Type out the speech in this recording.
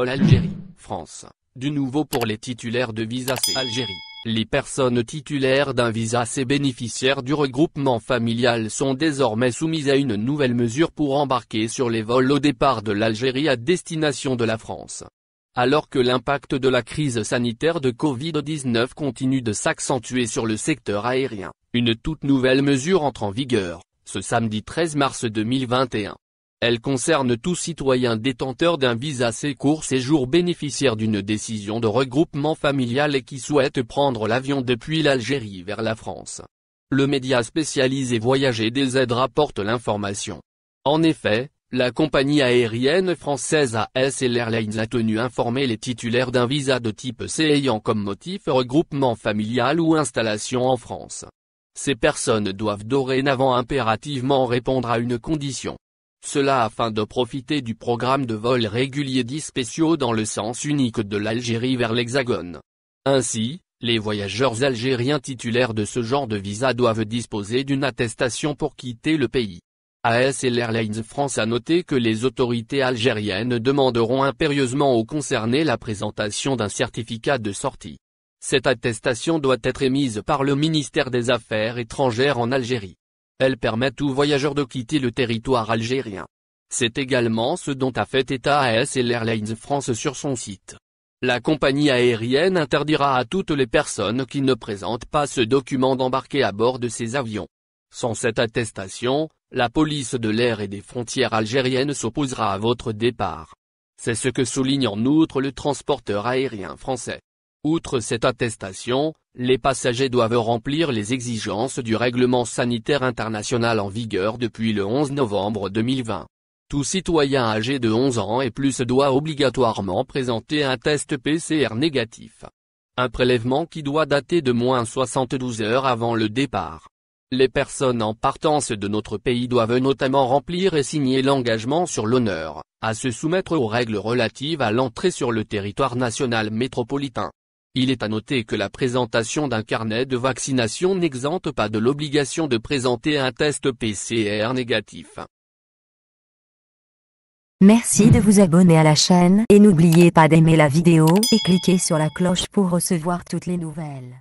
vol Algérie-France. Du nouveau pour les titulaires de visa C Algérie. Les personnes titulaires d'un visa C bénéficiaires du regroupement familial sont désormais soumises à une nouvelle mesure pour embarquer sur les vols au départ de l'Algérie à destination de la France. Alors que l'impact de la crise sanitaire de Covid-19 continue de s'accentuer sur le secteur aérien, une toute nouvelle mesure entre en vigueur, ce samedi 13 mars 2021. Elle concerne tout citoyen détenteur d'un visa C court séjour bénéficiaire d'une décision de regroupement familial et qui souhaite prendre l'avion depuis l'Algérie vers la France. Le média spécialisé Voyager DZ rapporte l'information. En effet, la compagnie aérienne française ASL Airlines a tenu informer les titulaires d'un visa de type C ayant comme motif regroupement familial ou installation en France. Ces personnes doivent dorénavant impérativement répondre à une condition. Cela afin de profiter du programme de vols réguliers dits spéciaux dans le sens unique de l'Algérie vers l'Hexagone. Ainsi, les voyageurs algériens titulaires de ce genre de visa doivent disposer d'une attestation pour quitter le pays. ASL Airlines France a noté que les autorités algériennes demanderont impérieusement aux concernés la présentation d'un certificat de sortie. Cette attestation doit être émise par le ministère des Affaires étrangères en Algérie. Elle permet aux voyageurs de quitter le territoire algérien. C'est également ce dont a fait état ASL Airlines France sur son site. La compagnie aérienne interdira à toutes les personnes qui ne présentent pas ce document d'embarquer à bord de ces avions. Sans cette attestation, la police de l'air et des frontières algériennes s'opposera à votre départ. C'est ce que souligne en outre le transporteur aérien français. Outre cette attestation, les passagers doivent remplir les exigences du règlement sanitaire international en vigueur depuis le 11 novembre 2020. Tout citoyen âgé de 11 ans et plus doit obligatoirement présenter un test PCR négatif. Un prélèvement qui doit dater de moins 72 heures avant le départ. Les personnes en partance de notre pays doivent notamment remplir et signer l'engagement sur l'honneur, à se soumettre aux règles relatives à l'entrée sur le territoire national métropolitain. Il est à noter que la présentation d'un carnet de vaccination n'exempte pas de l'obligation de présenter un test PCR négatif. Merci de vous abonner à la chaîne et n'oubliez pas d'aimer la vidéo et cliquer sur la cloche pour recevoir toutes les nouvelles.